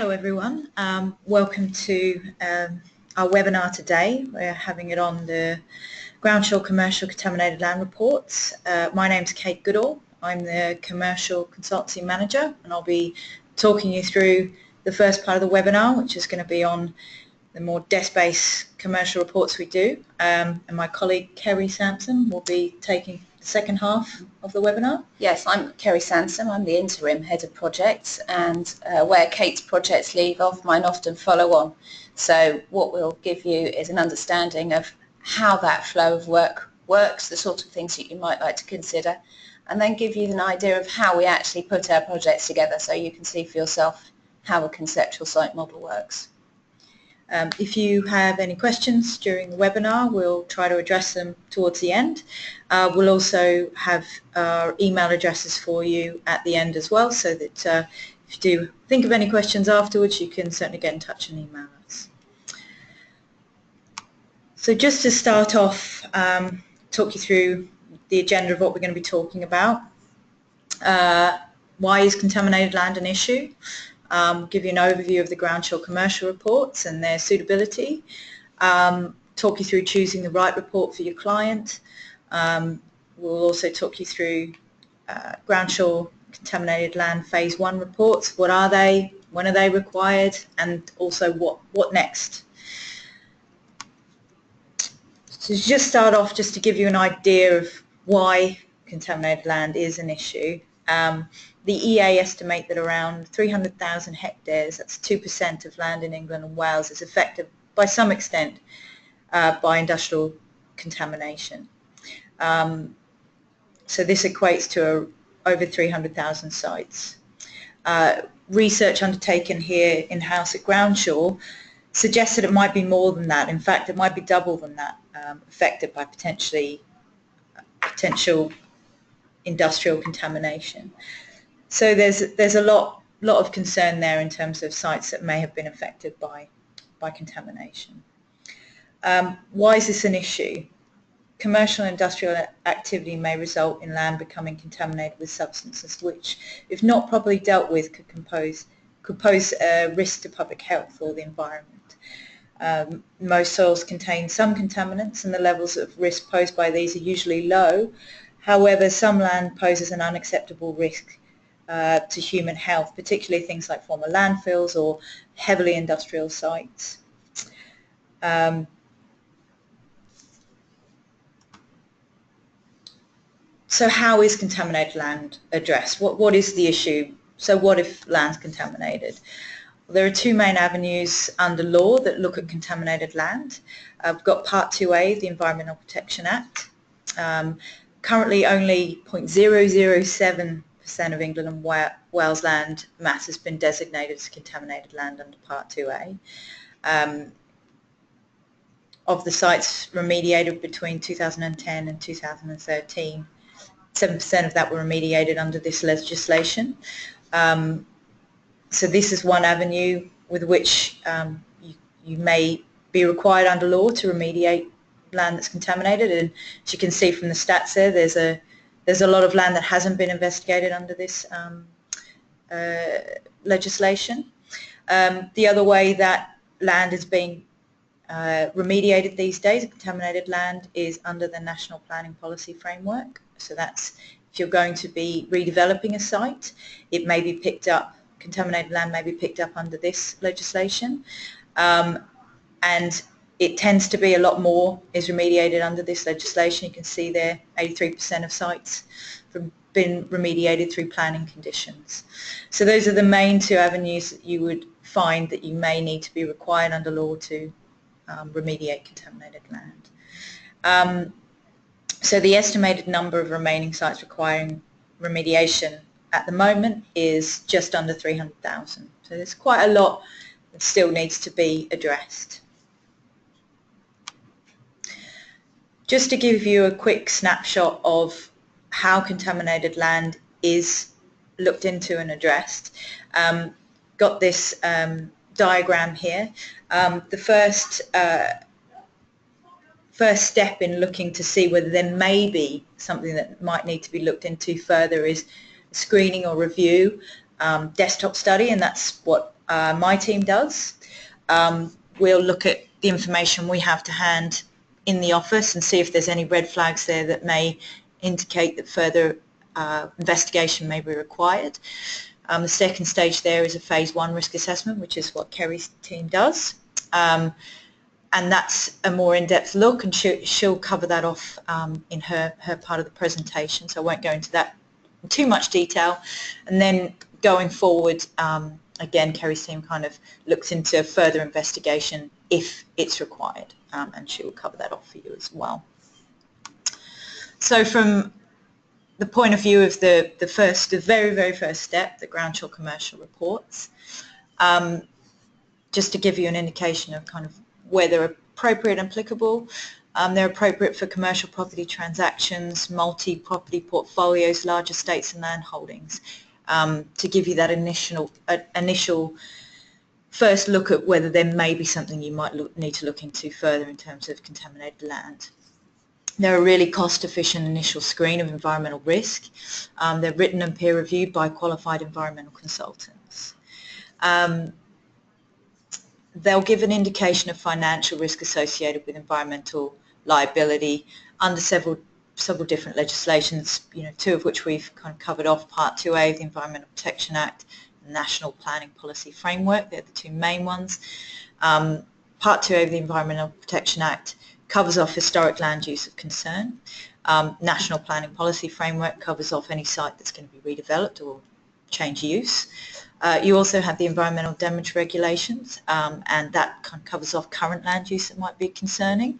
Hello everyone, welcome to our webinar today. We're having it on the Groundsure Commercial Contaminated Land Reports. My name's Kate Goodall. I'm the Commercial Consultancy Manager, and I'll be talking you through the first part of the webinar, which is going to be on the more desk-based commercial reports we do, and my colleague Kerry Sampson will be taking the second half of the webinar. Yes, I'm Kerry Sampson. I'm the interim head of projects, and where Kate's projects leave off, mine often follow on. So what we'll give you is an understanding of how that flow of work works, the sort of things that you might like to consider, and then give you an idea of how we actually put our projects together so you can see for yourself how a conceptual site model works. If you have any questions during the webinar, we'll try to address them towards the end. We'll also have our email addresses for you at the end as well, so that if you do think of any questions afterwards, you can certainly get in touch and email us. So just to start off, talk you through the agenda of what we're going to be talking about. Why is contaminated land an issue? Give you an overview of the Groundsure commercial reports and their suitability, talk you through choosing the right report for your client. We'll also talk you through Groundsure contaminated land phase 1 reports. What are they, when are they required, and also what next. So to just start off, just to give you an idea of why contaminated land is an issue. The EA estimate that around 300,000 hectares, that's 2% of land in England and Wales, is affected by some extent by industrial contamination. So this equates to over 300,000 sites. Research undertaken here in-house at Groundsure suggests that it might be more than that. In fact, it might be double than that, affected by potential industrial contamination. So there's a lot of concern there in terms of sites that may have been affected by contamination. Why is this an issue? Commercial and industrial activity may result in land becoming contaminated with substances which, if not properly dealt with, could pose a risk to public health or the environment. Most soils contain some contaminants, and the levels of risk posed by these are usually low. However, some land poses an unacceptable risk to human health, particularly things like former landfills or heavily industrial sites. So how is contaminated land addressed? What is the issue? So what if land's contaminated? Well, there are two main avenues under law that look at contaminated land. We've got Part 2A, the Environmental Protection Act. Currently only 0.007% of England and Wales land mass has been designated as contaminated land under Part 2A. Of the sites remediated between 2010 and 2013, 7% of that were remediated under this legislation. So this is one avenue with which you may be required under law to remediate land that's contaminated, and as you can see from the stats there, there's a lot of land that hasn't been investigated under this legislation. The other way that land is being remediated these days, contaminated land, is under the National Planning Policy Framework. So that's if you're going to be redeveloping a site, it may be picked up, contaminated land may be picked up under this legislation, and it tends to be a lot more is remediated under this legislation. You can see there 83% of sites have been remediated through planning conditions. So those are the main two avenues that you would find that you may need to be required under law to remediate contaminated land. So the estimated number of remaining sites requiring remediation at the moment is just under 300,000. So there's quite a lot that still needs to be addressed. Just to give you a quick snapshot of how contaminated land is looked into and addressed, got this diagram here. The first step in looking to see whether there may be something that might need to be looked into further is screening or review desktop study, and that's what my team does. We'll look at the information we have to hand in the office and see if there's any red flags there that may indicate that further investigation may be required. The second stage there is a phase 1 risk assessment, which is what Kerry's team does. And that's a more in-depth look, and she'll cover that off in her part of the presentation, so I won't go into that in too much detail. And then going forward, again, Kerry's team kind of looks into further investigation if it's required, and she will cover that off for you as well. So from the point of view of the very first step, the Groundsure commercial reports, just to give you an indication of kind of where they're appropriate and applicable. They're appropriate for commercial property transactions, multi-property portfolios, large estates and land holdings, to give you that initial first look at whether there may be something you might need to look into further in terms of contaminated land. They're a really cost-efficient initial screen of environmental risk. They're written and peer-reviewed by qualified environmental consultants. They'll give an indication of financial risk associated with environmental liability under several different legislations, two of which we've kind of covered off, Part 2A of the Environmental Protection Act and National Planning Policy Framework. They're the two main ones. Part 2A of the Environmental Protection Act covers off historic land use of concern. National Planning Policy Framework covers off any site that's going to be redeveloped or change use. You also have the environmental damage regulations, and that kind of covers off current land use that might be concerning.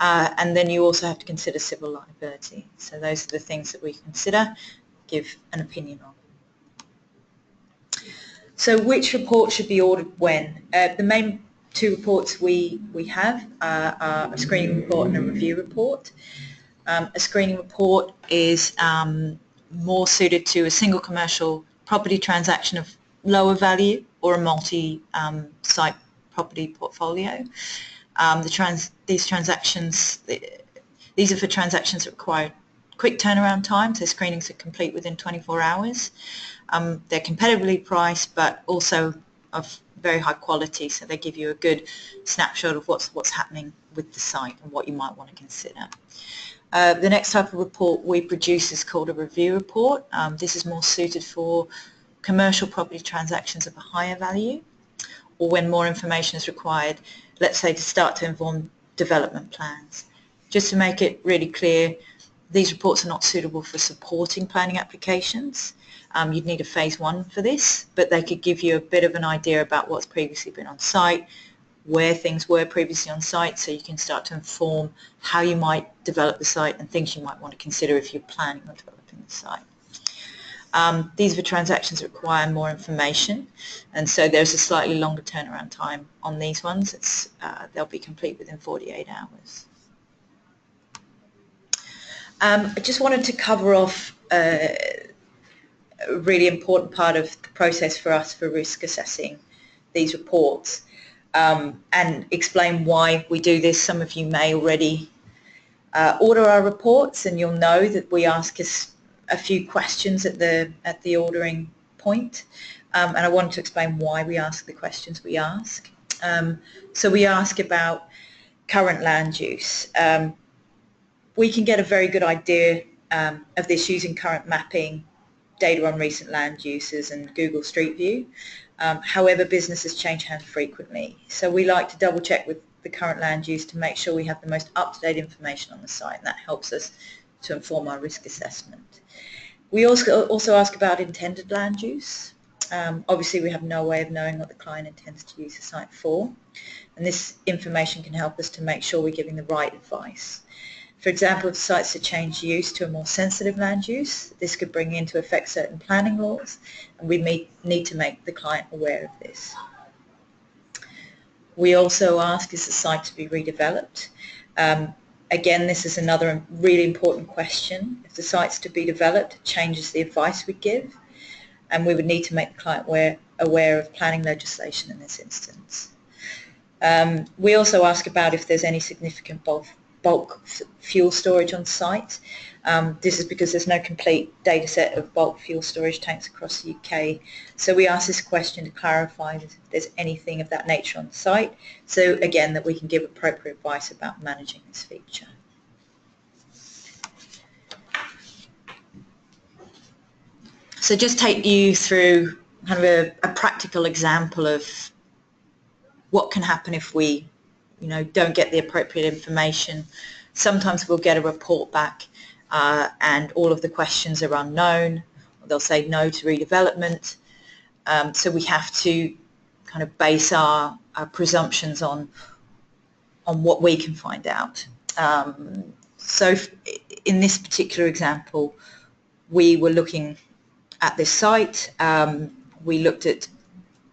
And then you also have to consider civil liability. So those are the things that we consider, give an opinion on. So which report should be ordered when? The main two reports we have are a screening report and a review report. A screening report is more suited to a single commercial property transaction of lower value or a multi-site property portfolio. These are for transactions that require quick turnaround time, so screenings are complete within 24 hours. They're competitively priced, but also of very high quality, so they give you a good snapshot of what's happening with the site and what you might want to consider. The next type of report we produce is called a review report. This is more suited for commercial property transactions of a higher value, or when more information is required, let's say to start to inform development plans. Just to make it really clear, these reports are not suitable for supporting planning applications. You'd need a phase 1 for this, but they could give you a bit of an idea about what's previously been on site, where things were previously on site, so you can start to inform how you might develop the site and things you might want to consider if you're planning on developing the site. These are transactions that require more information, and so there's a slightly longer turnaround time on these ones. They'll be complete within 48 hours. I just wanted to cover off a really important part of the process for us for risk assessing these reports, and explain why we do this. Some of you may already order our reports, and you'll know that we ask a few questions at the ordering point, and I wanted to explain why we ask the questions we ask. So we ask about current land use. We can get a very good idea of this using current mapping, data on recent land uses and Google Street View. However, businesses change hands frequently, so we like to double check with the current land use to make sure we have the most up-to-date information on the site, and that helps us to inform our risk assessment. We also ask about intended land use. Obviously we have no way of knowing what the client intends to use the site for, and this information can help us to make sure we're giving the right advice. For example, if sites are changed use to a more sensitive land use, this could bring into effect certain planning laws, and we need to make the client aware of this. We also ask, is the site to be redeveloped? Again, this is another really important question. If the site's to be developed, it changes the advice we give, and we would need to make the client aware of planning legislation in this instance. We also ask about if there's any significant bulk bulk fuel storage on site. This is because there's no complete data set of bulk fuel storage tanks across the UK. So we asked this question to clarify if there's anything of that nature on site, so again that we can give appropriate advice about managing this feature. So just take you through kind of a practical example of what can happen if we don't get the appropriate information. Sometimes we'll get a report back and all of the questions are unknown. They'll say no to redevelopment. So we have to kind of base our presumptions on what we can find out. So in this particular example, we were looking at this site. We looked at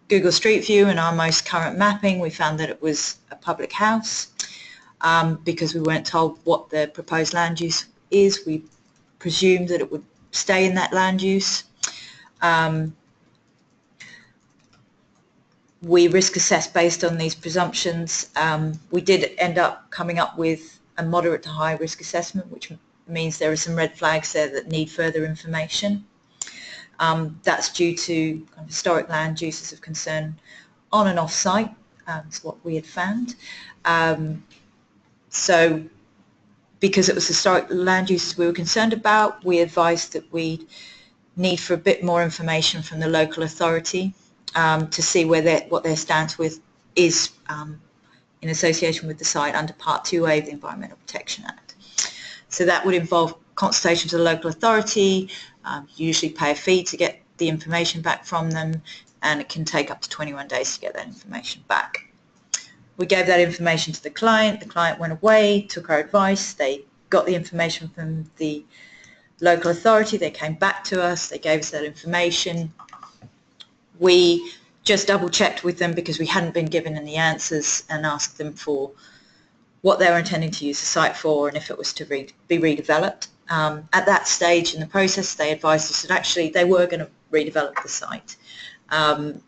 Google Street View and our most current mapping. We found that it was a public house. Because we weren't told what the proposed land use is, we presumed that it would stay in that land use. We risk assessed based on these presumptions. We did end up coming up with a moderate to high risk assessment, which means there are some red flags there that need further information. That's due to kind of historic land uses of concern on and off site. That's what we had found. So because it was historic land uses we were concerned about, we advised that we need for a bit more information from the local authority to see what their stance is in association with the site under Part 2A of the Environmental Protection Act. So that would involve consultations with the local authority. You usually pay a fee to get the information back from them, and it can take up to 21 days to get that information back. We gave that information to the client went away, took our advice, they got the information from the local authority, they came back to us, they gave us that information. We just double checked with them because we hadn't been given any answers and asked them for what they were intending to use the site for and if it was to be redeveloped. At that stage in the process they advised us that actually they were going to redevelop the site. And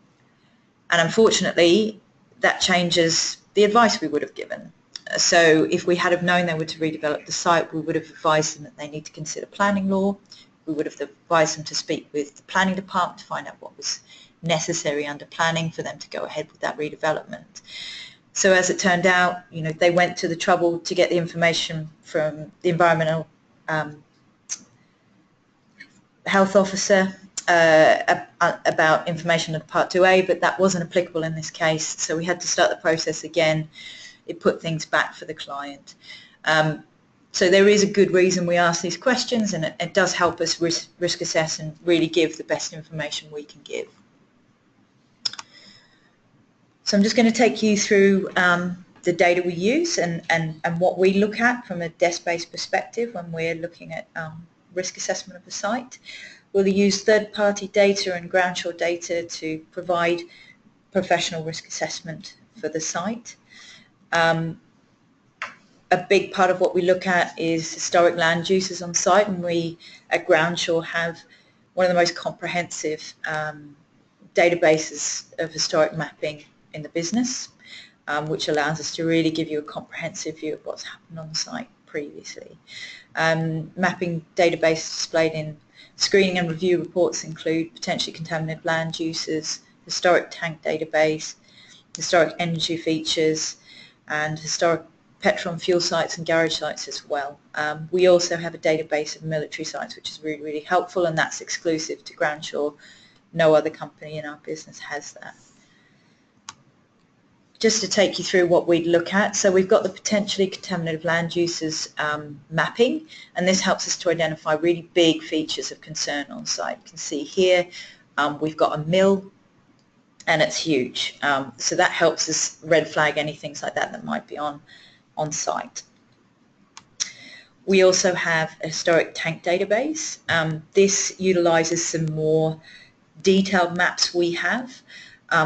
unfortunately that changes the advice we would have given. So if we had have known they were to redevelop the site, we would have advised them that they need to consider planning law. We would have advised them to speak with the planning department to find out what was necessary under planning for them to go ahead with that redevelopment. So as it turned out, they went to the trouble to get the information from the environmental health officer about information under Part 2A, but that wasn't applicable in this case, so we had to start the process again. It put things back for the client. So there is a good reason we ask these questions, and it does help us risk assess and really give the best information we can give. So I'm just going to take you through the data we use and what we look at from a desk-based perspective when we're looking at risk assessment of the site. We'll use third-party data and Groundsure data to provide professional risk assessment for the site. A big part of what we look at is historic land uses on site, and we at Groundsure have one of the most comprehensive databases of historic mapping in the business, which allows us to really give you a comprehensive view of what's happened on the site previously. Mapping database displayed in screening and review reports include potentially contaminated land uses, historic tank database, historic energy features, and historic petrol and fuel sites and garage sites as well. We also have a database of military sites, which is really, really helpful, and that's exclusive to Groundsure. No other company in our business has that. Just to take you through what we'd look at, so we've got the potentially contaminated land uses mapping, and this helps us to identify really big features of concern on site. You can see here we've got a mill, and it's huge, so that helps us red flag any things like that might be on site. We also have a historic tank database. This utilises some more detailed maps we have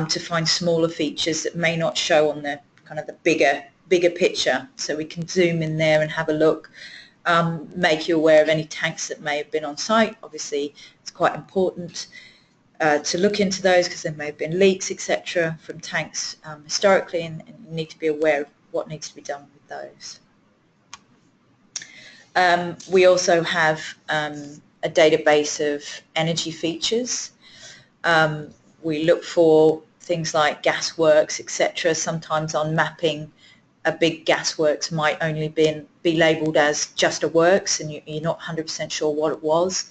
to find smaller features that may not show on the kind of the bigger picture. So we can zoom in there and have a look, make you aware of any tanks that may have been on site. Obviously it's quite important to look into those because there may have been leaks, etc. from tanks historically, and you need to be aware of what needs to be done with those. We also have a database of energy features. We look for things like gasworks, etc. Sometimes on mapping, a big gasworks might only be labelled as just a works, and you're not 100% sure what it was.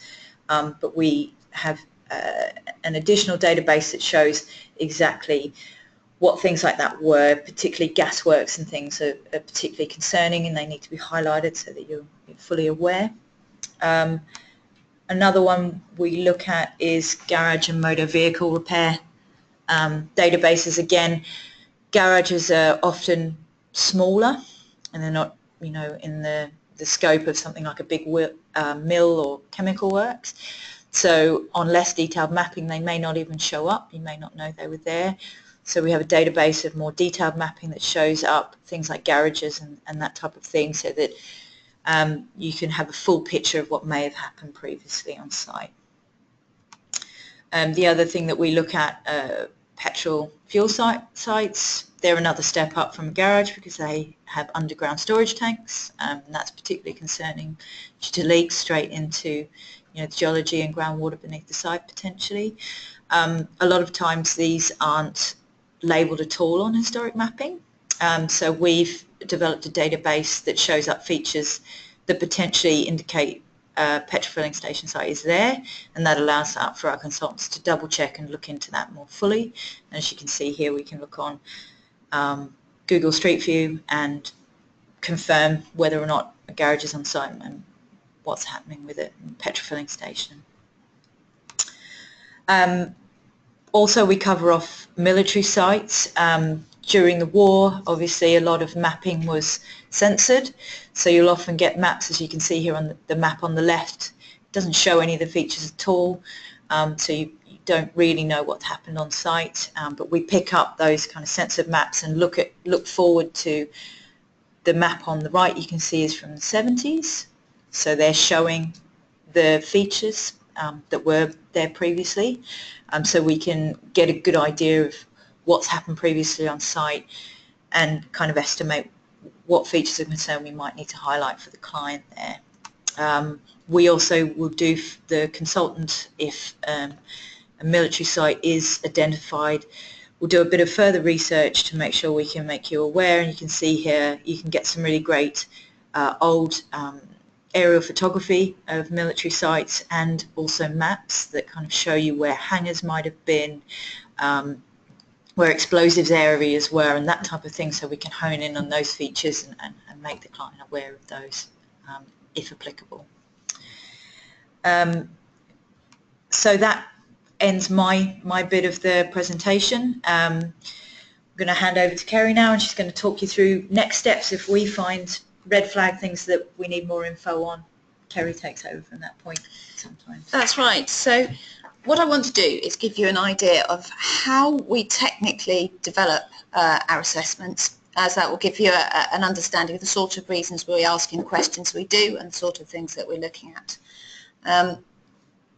But we have an additional database that shows exactly what things like that were, particularly gasworks and things are particularly concerning, and they need to be highlighted so that you're fully aware. Another one we look at is garage and motor vehicle repair databases. Again, garages are often smaller and they're not, you know, in the scope of something like a big mill or chemical works. So on less detailed mapping they may not even show up, you may not know they were there. So we have a database of more detailed mapping that shows up things like garages and that type of thing, so that you can have a full picture of what may have happened previously on site. The other thing that we look at, petrol fuel sites, they're another step up from a garage because they have underground storage tanks, and that's particularly concerning due to leaks straight into, you know, the geology and groundwater beneath the site potentially. A lot of times these aren't labelled at all on historic mapping, so we've developed a database that shows up features that potentially indicate petrol filling station site is there, and that allows for our consultants to double check and look into that more fully. And as you can see here, we can look on Google Street View and confirm whether or not a garage is on site and what's happening with it, petrol filling station. Also, we cover off military sites. During the war, obviously, a lot of mapping was censored, so you'll often get maps, as you can see here on the map on the left. It doesn't show any of the features at all, so you don't really know what happened on site, but we pick up those kind of censored maps and look forward to the map on the right. You can see is from the 70s, so they're showing the features that were there previously, so we can get a good idea of what's happened previously on site and kind of estimate what features of concern we might need to highlight for the client there. We also will do the consultant if a military site is identified. We'll do a bit of further research to make sure we can make you aware, and you can see here you can get some really great old aerial photography of military sites and also maps that kind of show you where hangars might have been, where explosives areas were and that type of thing, so we can hone in on those features and make the client aware of those if applicable. So that ends my bit of the presentation. I'm going to hand over to Kerry now, and she's going to talk you through next steps if we find red flag things that we need more info on. Kerry takes over from that point sometimes. That's right. So what I want to do is give you an idea of how we technically develop our assessments, as that will give you an understanding of the sort of reasons we're asking questions we do and the sort of things that we're looking at.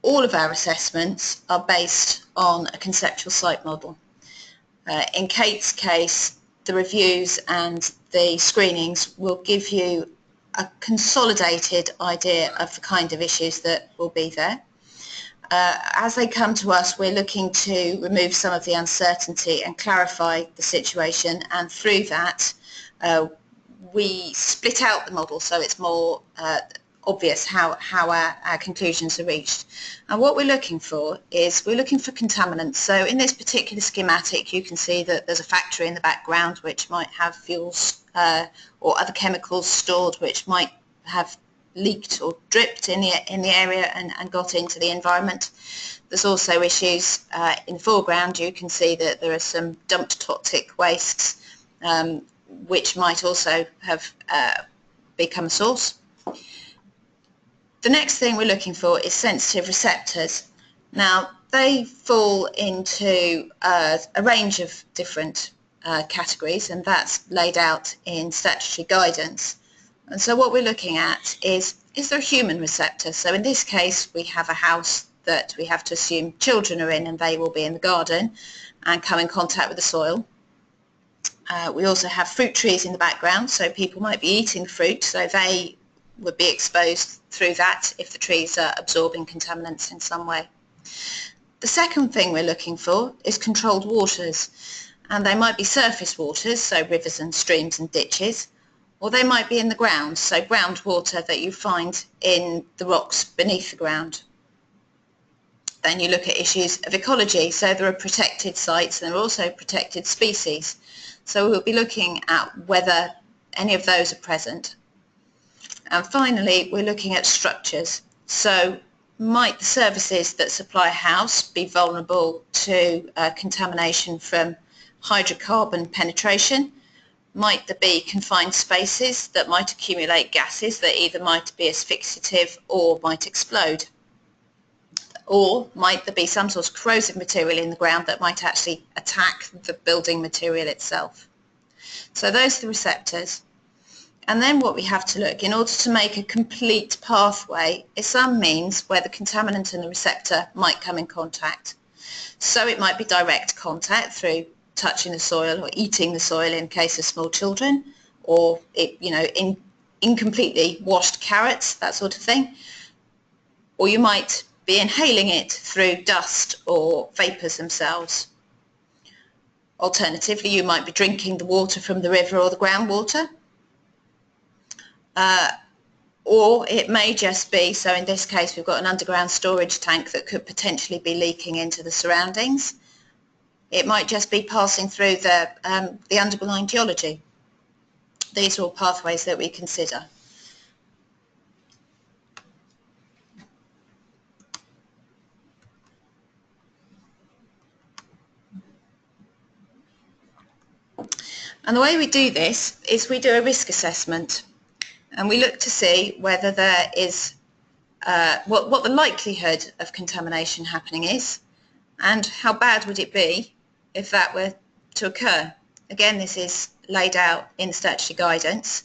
All of our assessments are based on a conceptual site model. In Kate's case, the reviews and the screenings will give you a consolidated idea of the kind of issues that will be there. As they come to us, we're looking to remove some of the uncertainty and clarify the situation, and through that we split out the model so it's more obvious how our conclusions are reached. And what we're looking for is we're looking for contaminants. So in this particular schematic you can see that there's a factory in the background which might have fuels or other chemicals stored which might have leaked or dripped in the area and got into the environment. There's also issues in the foreground. You can see that there are some dumped toxic wastes which might also have become a source. The next thing we're looking for is sensitive receptors. Now they fall into a range of different categories, and that's laid out in statutory guidance. And so what we're looking at is there a human receptor? So in this case we have a house that we have to assume children are in, and they will be in the garden and come in contact with the soil. We also have fruit trees in the background, so people might be eating fruit, so they would be exposed through that if the trees are absorbing contaminants in some way. The second thing we're looking for is controlled waters, and they might be surface waters, so rivers and streams and ditches, or they might be in the ground, so groundwater that you find in the rocks beneath the ground. Then you look at issues of ecology, so there are protected sites and there are also protected species. So we'll be looking at whether any of those are present. And finally, we're looking at structures. So might the services that supply a house be vulnerable to contamination from hydrocarbon penetration? Might there be confined spaces that might accumulate gases that either might be asphyxiative or might explode? Or might there be some sort of corrosive material in the ground that might actually attack the building material itself? So those are the receptors. And then what we have to look, in order to make a complete pathway, is some means where the contaminant and the receptor might come in contact. So it might be direct contact through touching the soil or eating the soil in case of small children, or incompletely washed carrots, that sort of thing. Or you might be inhaling it through dust or vapours themselves. Alternatively, you might be drinking the water from the river or the groundwater. Or it may just be, so in this case we've got an underground storage tank that could potentially be leaking into the surroundings. It might just be passing through the underlying geology. These are all pathways that we consider. And the way we do this is we do a risk assessment, and we look to see whether there is what the likelihood of contamination happening is, and how bad would it be if that were to occur. Again, this is laid out in statutory guidance,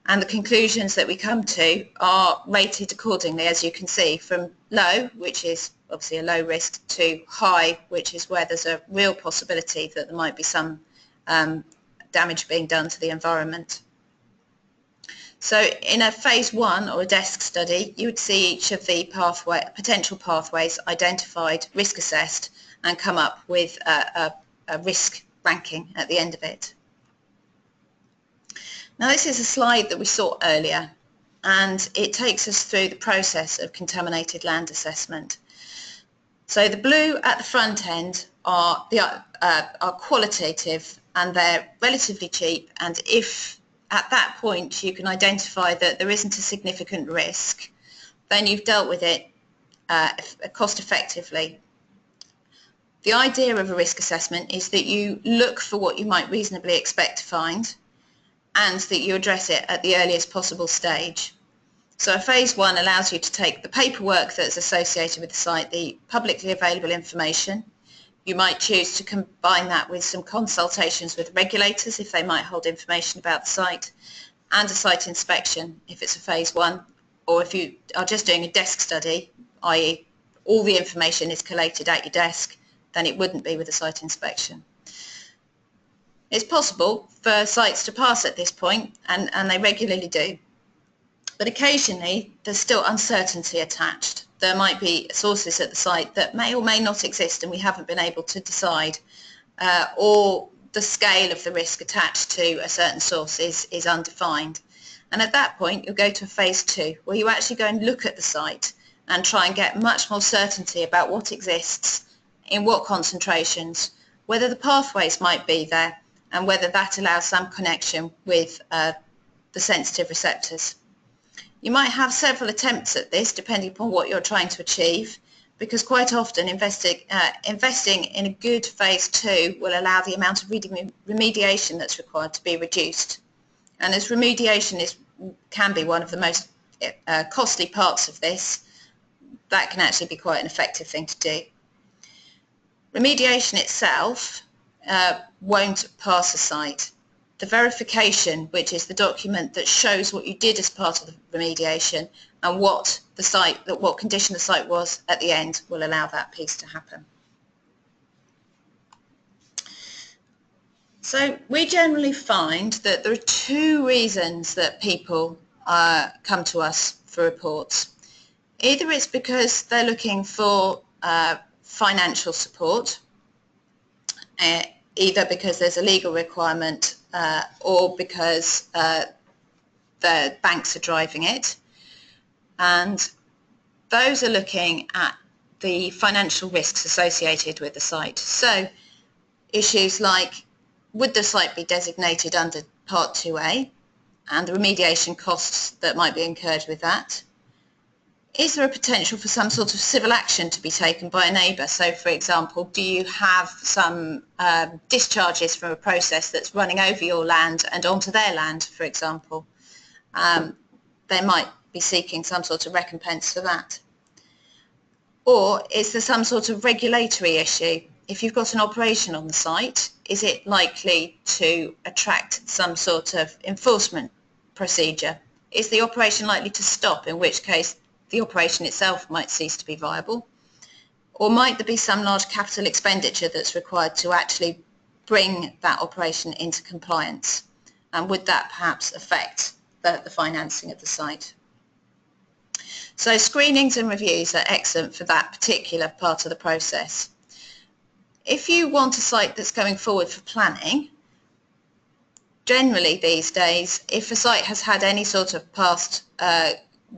and the conclusions that we come to are rated accordingly, as you can see, from low, which is obviously a low risk, to high, which is where there's a real possibility that there might be some damage being done to the environment. So in a phase 1 or a desk study, you would see each of the potential pathways identified, risk assessed, and come up with a risk ranking at the end of it. Now this is a slide that we saw earlier, and it takes us through the process of contaminated land assessment. So the blue at the front end are qualitative, and they're relatively cheap, and if at that point you can identify that there isn't a significant risk, then you've dealt with it cost effectively. The idea of a risk assessment is that you look for what you might reasonably expect to find, and that you address it at the earliest possible stage. So a phase 1 allows you to take the paperwork that's associated with the site, the publicly available information. You might choose to combine that with some consultations with regulators if they might hold information about the site, and a site inspection if it's a phase 1, or if you are just doing a desk study, i.e. all the information is collated at your desk, then it wouldn't be with a site inspection. It's possible for sites to pass at this point, and they regularly do, but occasionally there's still uncertainty attached. There might be sources at the site that may or may not exist and we haven't been able to decide, or the scale of the risk attached to a certain source is undefined. And at that point you'll go to a phase 2 where you actually go and look at the site and try and get much more certainty about what exists, in what concentrations, whether the pathways might be there, and whether that allows some connection with the sensitive receptors. You might have several attempts at this depending upon what you're trying to achieve, because quite often investing in a good phase 2 will allow the amount of remediation that's required to be reduced. And as remediation can be one of the most costly parts of this, that can actually be quite an effective thing to do. Remediation itself won't pass a site. The verification, which is the document that shows what you did as part of the remediation and what condition the site was at the end, will allow that piece to happen. So we generally find that there are 2 reasons that people come to us for reports. Either it's because they're looking for financial support, either because there's a legal requirement or because the banks are driving it, and those are looking at the financial risks associated with the site. So issues like, would the site be designated under Part 2A and the remediation costs that might be incurred with that? Is there a potential for some sort of civil action to be taken by a neighbour? So, for example, do you have some discharges from a process that's running over your land and onto their land, for example? They might be seeking some sort of recompense for that. Or is there some sort of regulatory issue? If you've got an operation on the site, is it likely to attract some sort of enforcement procedure? Is the operation likely to stop, in which case the operation itself might cease to be viable? Or might there be some large capital expenditure that's required to actually bring that operation into compliance? And would that perhaps affect the financing of the site? So screenings and reviews are excellent for that particular part of the process. If you want a site that's going forward for planning, generally these days, if a site has had any sort of past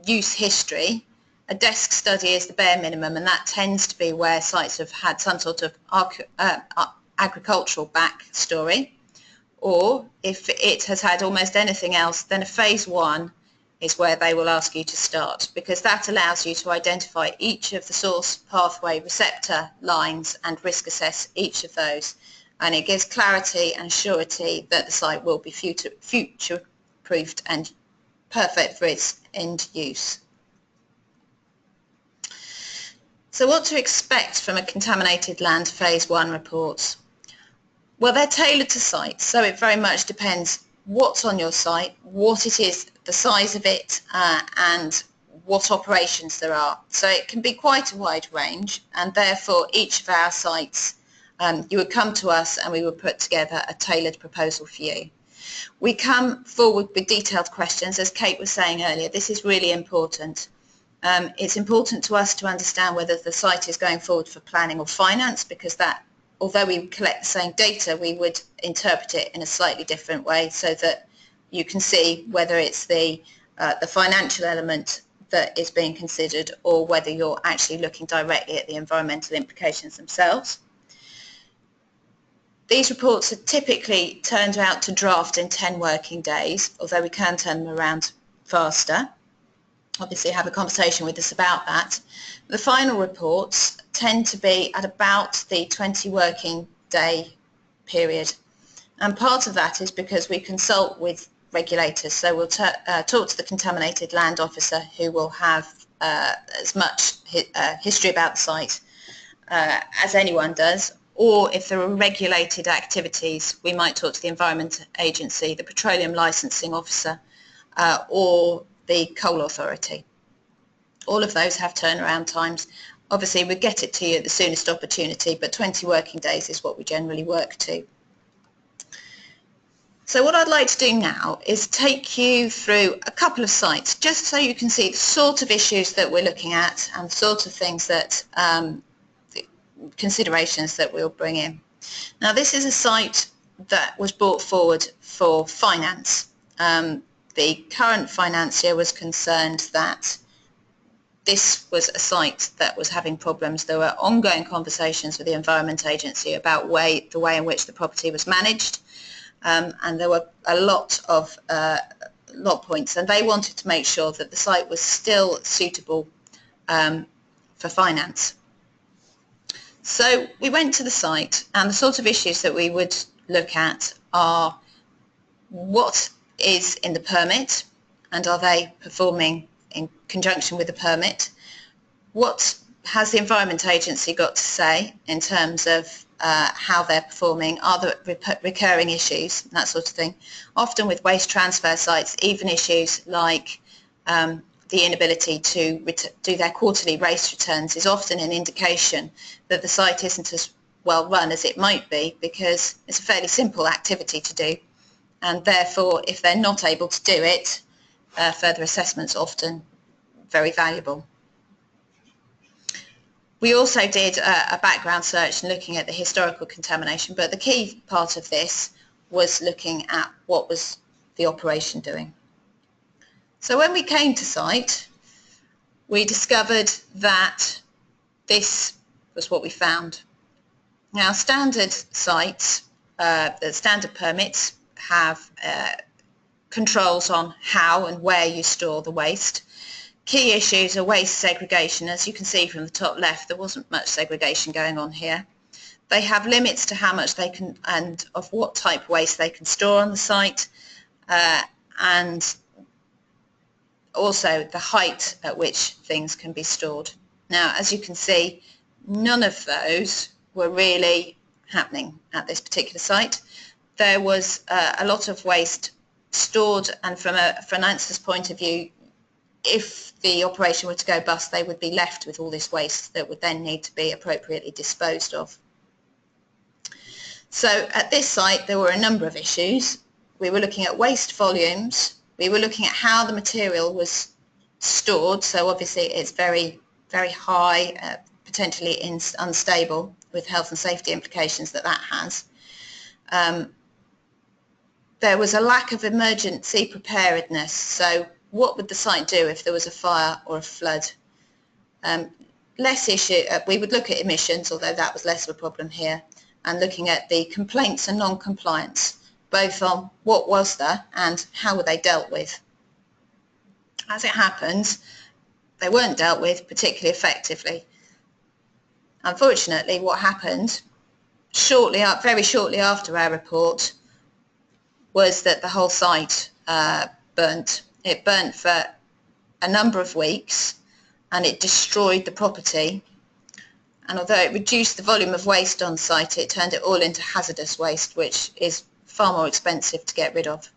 use history, a desk study is the bare minimum, and that tends to be where sites have had some sort of agricultural backstory. Or if it has had almost anything else, then a phase 1 is where they will ask you to start, because that allows you to identify each of the source, pathway, receptor lines and risk assess each of those, and it gives clarity and surety that the site will be future proofed and perfect for its end use. So what to expect from a contaminated land phase 1 report? Well, they're tailored to sites, so it very much depends what's on your site, what it is, the size of it, and what operations there are. So it can be quite a wide range, and therefore each of our sites, you would come to us and we would put together a tailored proposal for you. We come forward with detailed questions, as Kate was saying earlier. This is really important. It's important to us to understand whether the site is going forward for planning or finance, because that, although we collect the same data, we would interpret it in a slightly different way, so that you can see whether it's the financial element that is being considered, or whether you're actually looking directly at the environmental implications themselves. These reports are typically turned out to draft in 10 working days, although we can turn them around faster. Obviously have a conversation with us about that. The final reports tend to be at about the 20 working day period, and part of that is because we consult with regulators, so we'll talk to the contaminated land officer, who will have as much history about the site as anyone does, or if there are regulated activities, we might talk to the Environment Agency, the Petroleum Licensing Officer, or the Coal Authority. All of those have turnaround times. Obviously we get it to you at the soonest opportunity, but 20 working days is what we generally work to. So what I'd like to do now is take you through a couple of sites, just so you can see the sort of issues that we're looking at and the sort of things that, the considerations that we'll bring in. Now this is a site that was brought forward for finance. The current financier was concerned that this was a site that was having problems. There were ongoing conversations with the Environment Agency about the way in which the property was managed, and there were a lot of points, and they wanted to make sure that the site was still suitable for finance. So we went to the site, and the sort of issues that we would look at are what is in the permit, and are they performing in conjunction with the permit? What has the Environment Agency got to say in terms of how they're performing? Are there recurring issues, that sort of thing? Often with waste transfer sites, even issues like the inability to do their quarterly waste returns is often an indication that the site isn't as well run as it might be, because it's a fairly simple activity to do, and therefore if they're not able to do it, further assessments often very valuable. We also did a background search looking at the historical contamination, but the key part of this was looking at what was the operation doing. So when we came to site, we discovered that this was what we found. Now, standard sites, the standard permits have controls on how and where you store the waste. Key issues are waste segregation. As you can see from the top left, there wasn't much segregation going on here. They have limits to how much they can and of what type of waste they can store on the site, and also the height at which things can be stored. Now, as you can see, none of those were really happening at this particular site. There was a lot of waste stored, and from a financer's point of view, if the operation were to go bust, they would be left with all this waste that would then need to be appropriately disposed of. So at this site there were a number of issues. We were looking at waste volumes, we were looking at how the material was stored, so obviously it's very, very high, potentially unstable, with health and safety implications that has. There was a lack of emergency preparedness, so what would the site do if there was a fire or a flood? Less issue, we would look at emissions, although that was less of a problem here, and looking at the complaints and non-compliance, both on what was there and how were they dealt with. As it happens, they weren't dealt with particularly effectively. Unfortunately, what happened very shortly after our report was that the whole site burnt. It burnt for a number of weeks and it destroyed the property, and although it reduced the volume of waste on site, it turned it all into hazardous waste, which is far more expensive to get rid of.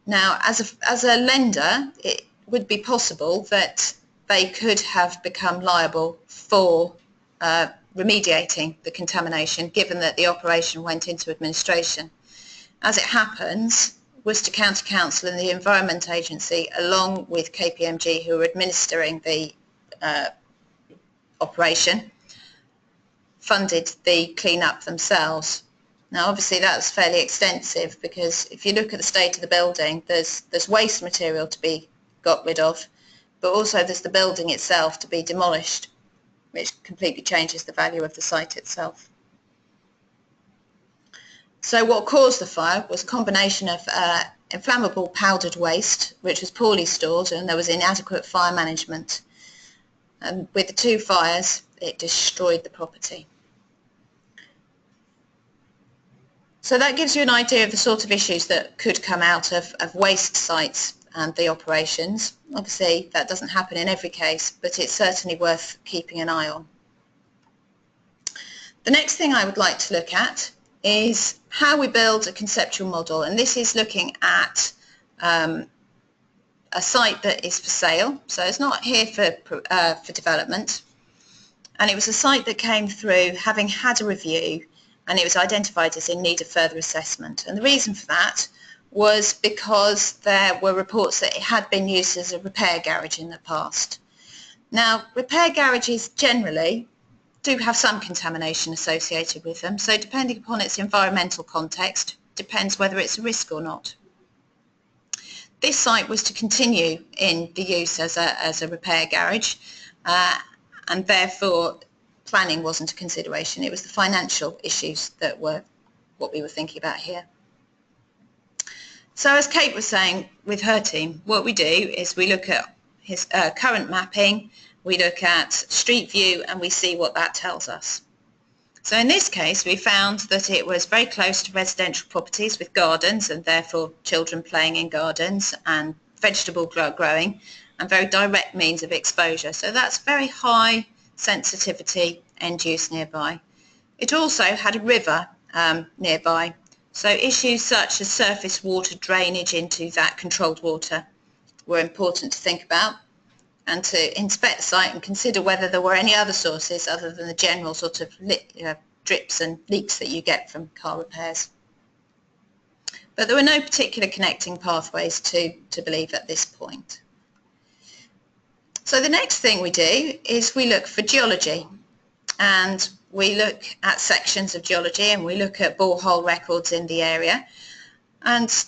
Now, as a lender, it would be possible that they could have become liable for remediating the contamination, given that the operation went into administration. As it happens, Worcester County Council and the Environment Agency, along with KPMG, who were administering the operation, funded the clean-up themselves. Now, obviously, that's fairly extensive, because if you look at the state of the building, there's waste material to be got rid of, but also there's the building itself to be demolished, which completely changes the value of the site itself. So what caused the fire was a combination of inflammable powdered waste, which was poorly stored, and there was inadequate fire management. And with the two fires, it destroyed the property. So that gives you an idea of the sort of issues that could come out of waste sites and the operations. Obviously, that doesn't happen in every case, but it's certainly worth keeping an eye on. The next thing I would like to look at is how we build a conceptual model, and this is looking at a site that is for sale, so it's not here for development, and it was a site that came through having had a review, and it was identified as in need of further assessment. And the reason for that was because there were reports that it had been used as a repair garage in the past. Now, repair garages generally do have some contamination associated with them, so depending upon its environmental context, depends whether it's a risk or not. This site was to continue in the use as a repair garage, and therefore planning wasn't a consideration. It was the financial issues that were what we were thinking about here. So as Kate was saying with her team, what we do is we look at his current mapping, we look at street view, and we see what that tells us. So in this case, we found that it was very close to residential properties with gardens, and therefore children playing in gardens and vegetable growing, and very direct means of exposure. So that's very high sensitivity end use nearby. It also had a river nearby, so issues such as surface water drainage into that controlled water were important to think about, and to inspect the site and consider whether there were any other sources other than the general sort of drips and leaks that you get from car repairs. But there were no particular connecting pathways to believe at this point. So the next thing we do is we look for geology, and we look at sections of geology, and we look at borehole records in the area, and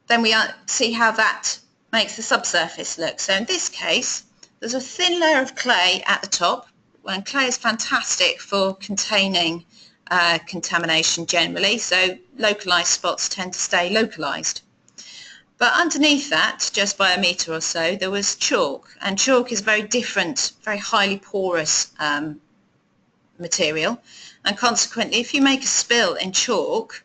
then we see how that makes the subsurface look. So in this case, there's a thin layer of clay at the top, and clay is fantastic for containing contamination generally, so localised spots tend to stay localised. But underneath that, just by a metre or so, there was chalk, and chalk is very different, very highly porous material, and consequently if you make a spill in chalk,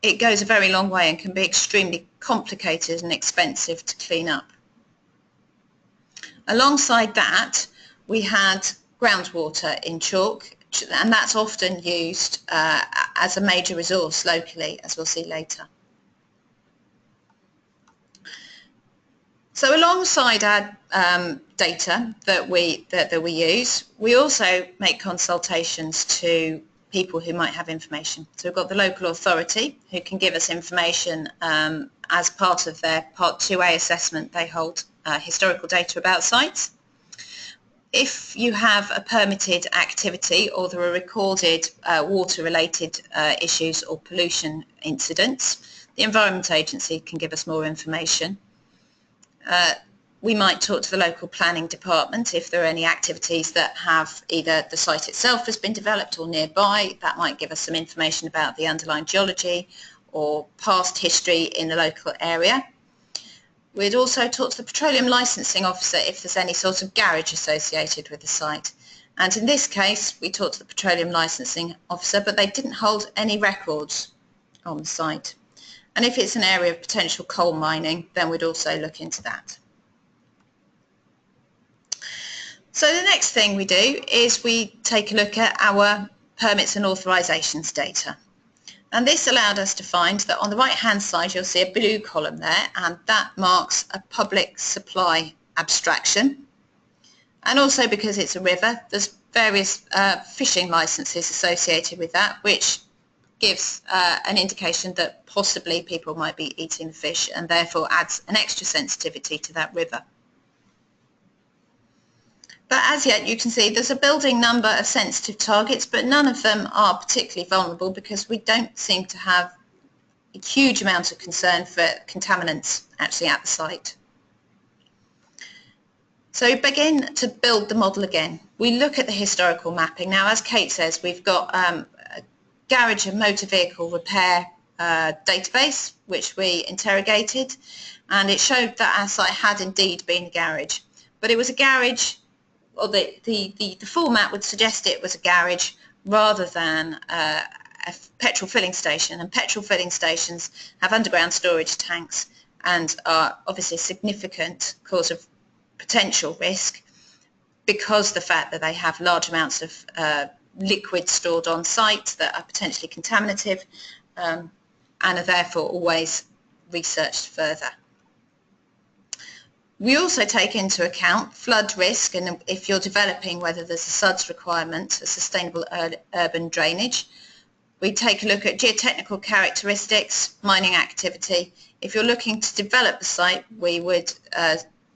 it goes a very long way and can be extremely complicated and expensive to clean up. Alongside that, we had groundwater in chalk, and that's often used as a major resource locally, as we'll see later. So alongside our data that we use, we also make consultations to people who might have information. So we've got the local authority who can give us information as part of their Part 2A assessment. They hold historical data about sites. If you have a permitted activity or there are recorded water-related issues or pollution incidents, the Environment Agency can give us more information. We might talk to the local planning department if there are any activities that have either the site itself has been developed or nearby. That might give us some information about the underlying geology or past history in the local area. We'd also talk to the petroleum licensing officer if there's any sort of garage associated with the site. And in this case, we talked to the petroleum licensing officer, but they didn't hold any records on the site. And if it's an area of potential coal mining, then we'd also look into that. So the next thing we do is we take a look at our permits and authorizations data. And this allowed us to find that on the right-hand side, you'll see a blue column there, and that marks a public supply abstraction. And also because it's a river, there's various fishing licenses associated with that, which gives an indication that possibly people might be eating the fish, and therefore adds an extra sensitivity to that river. But as yet, you can see there's a building number of sensitive targets, but none of them are particularly vulnerable because we don't seem to have a huge amount of concern for contaminants actually at the site. So we begin to build the model again. We look at the historical mapping. Now, as Kate says, we've got a garage and motor vehicle repair database, which we interrogated, and it showed that our site had indeed been a garage. But it was a garage, or the format would suggest it was a garage rather than a petrol filling station, and petrol filling stations have underground storage tanks and are obviously a significant cause of potential risk because the fact that they have large amounts of liquid stored on site that are potentially contaminative and are therefore always researched further. We also take into account flood risk, and if you're developing whether there's a SUDS requirement, a sustainable urban drainage. We take a look at geotechnical characteristics, mining activity. If you're looking to develop the site, we would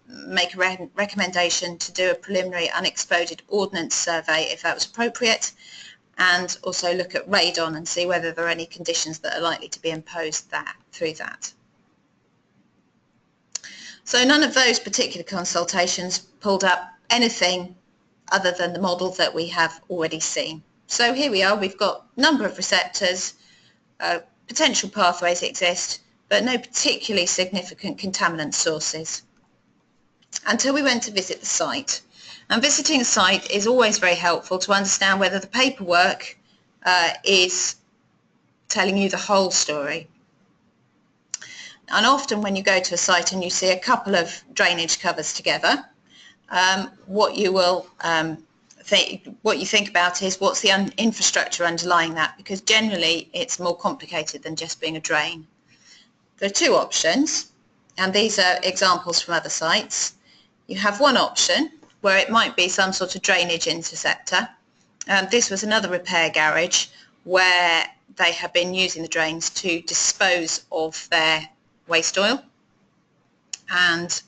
make a recommendation to do a preliminary unexploded ordnance survey if that was appropriate, and also look at radon and see whether there are any conditions that are likely to be imposed through that. So none of those particular consultations pulled up anything other than the model that we have already seen. So here we are, we've got a number of receptors, potential pathways exist, but no particularly significant contaminant sources. Until we went to visit the site. And visiting a site is always very helpful to understand whether the paperwork is telling you the whole story. And often when you go to a site and you see a couple of drainage covers together, what you think about is what's the infrastructure underlying that, because generally it's more complicated than just being a drain. There are two options, and these are examples from other sites. You have one option where it might be some sort of drainage interceptor. This was another repair garage where they have been using the drains to dispose of their waste oil, and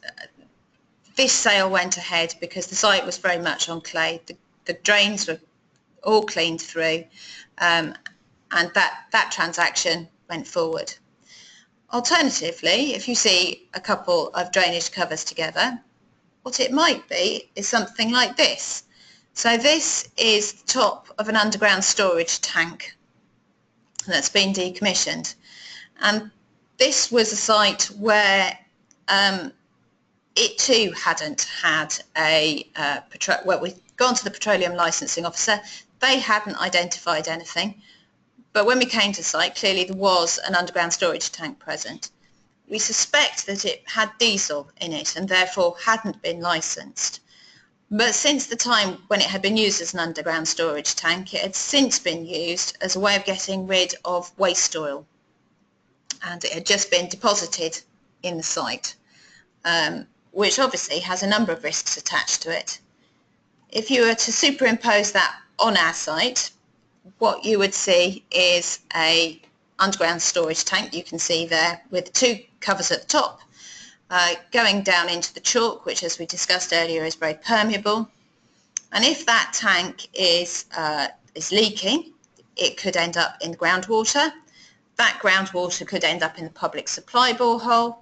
this sale went ahead because the site was very much on clay. The drains were all cleaned through, and that transaction went forward. Alternatively, if you see a couple of drainage covers together, what it might be is something like this. So this is the top of an underground storage tank that's been decommissioned, and this was a site where it too hadn't had a well, we've gone to the petroleum licensing officer. They hadn't identified anything. But when we came to site, clearly there was an underground storage tank present. We suspect that it had diesel in it and therefore hadn't been licensed. But since the time when it had been used as an underground storage tank, it had since been used as a way of getting rid of waste oil. And it had just been deposited in the site, which obviously has a number of risks attached to it. If you were to superimpose that on our site, what you would see is a underground storage tank, you can see there, with two covers at the top, going down into the chalk, which, as we discussed earlier, is very permeable. And if that tank is leaking, it could end up in groundwater. That groundwater could end up in the public supply borehole.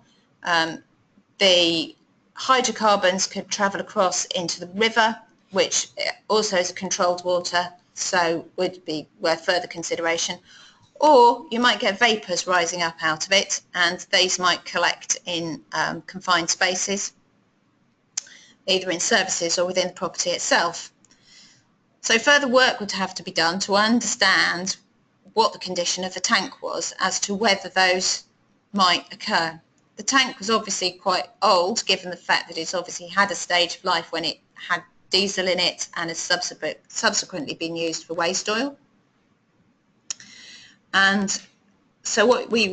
The hydrocarbons could travel across into the river, which also is controlled water, so would be worth further consideration. Or you might get vapours rising up out of it, and these might collect in confined spaces, either in services or within the property itself. So further work would have to be done to understand what the condition of the tank was as to whether those might occur. The tank was obviously quite old, given the fact that it's obviously had a stage of life when it had diesel in it and has subsequently been used for waste oil. And so what we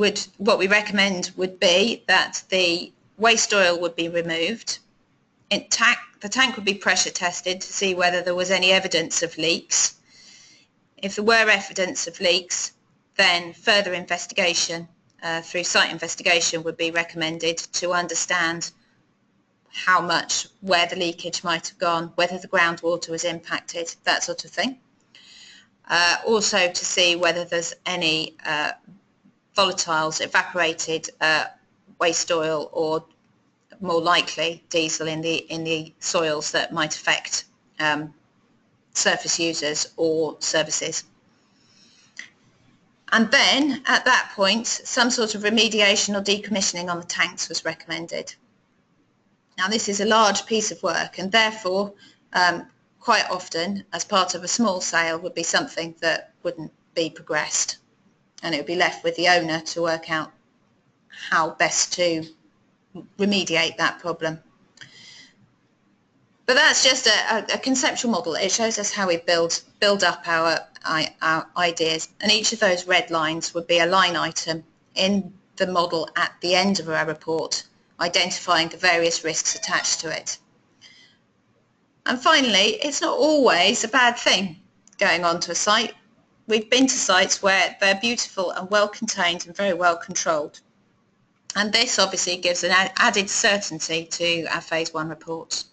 recommend would be that the waste oil would be removed. The tank would be pressure tested to see whether there was any evidence of leaks. If there were evidence of leaks, then further investigation through site investigation would be recommended to understand how much, where the leakage might have gone, whether the groundwater was impacted, that sort of thing. Also to see whether there's any volatiles, evaporated waste oil, or more likely diesel in the soils that might affect surface users or services. And then at that point, some sort of remediation or decommissioning on the tanks was recommended. Now this is a large piece of work, and therefore quite often, as part of a small sale, would be something that wouldn't be progressed, and it would be left with the owner to work out how best to remediate that problem. But that's just a conceptual model. It shows us how we build up our ideas, and each of those red lines would be a line item in the model at the end of our report, identifying the various risks attached to it. And finally, it's not always a bad thing going onto a site. We've been to sites where they're beautiful and well contained and very well controlled. And this obviously gives an added certainty to our Phase 1 reports.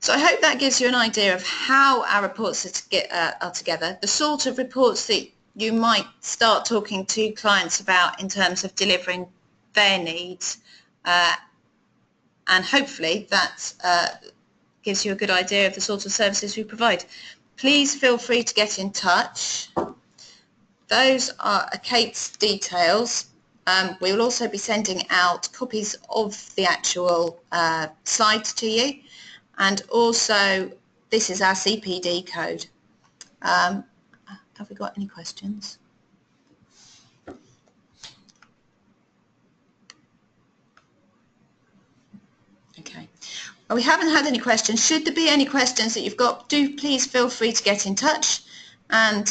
So I hope that gives you an idea of how our reports are together, the sort of reports that you might start talking to clients about in terms of delivering their needs, and hopefully that gives you a good idea of the sort of services we provide. Please feel free to get in touch. Those are Kate's details. We will also be sending out copies of the actual slides to you, and also this is our CPD code. Have we got any questions? Okay. Well, we haven't had any questions. Should there be any questions that you've got, do please feel free to get in touch, and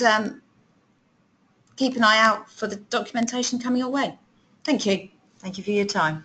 keep an eye out for the documentation coming your way. Thank you. Thank you for your time.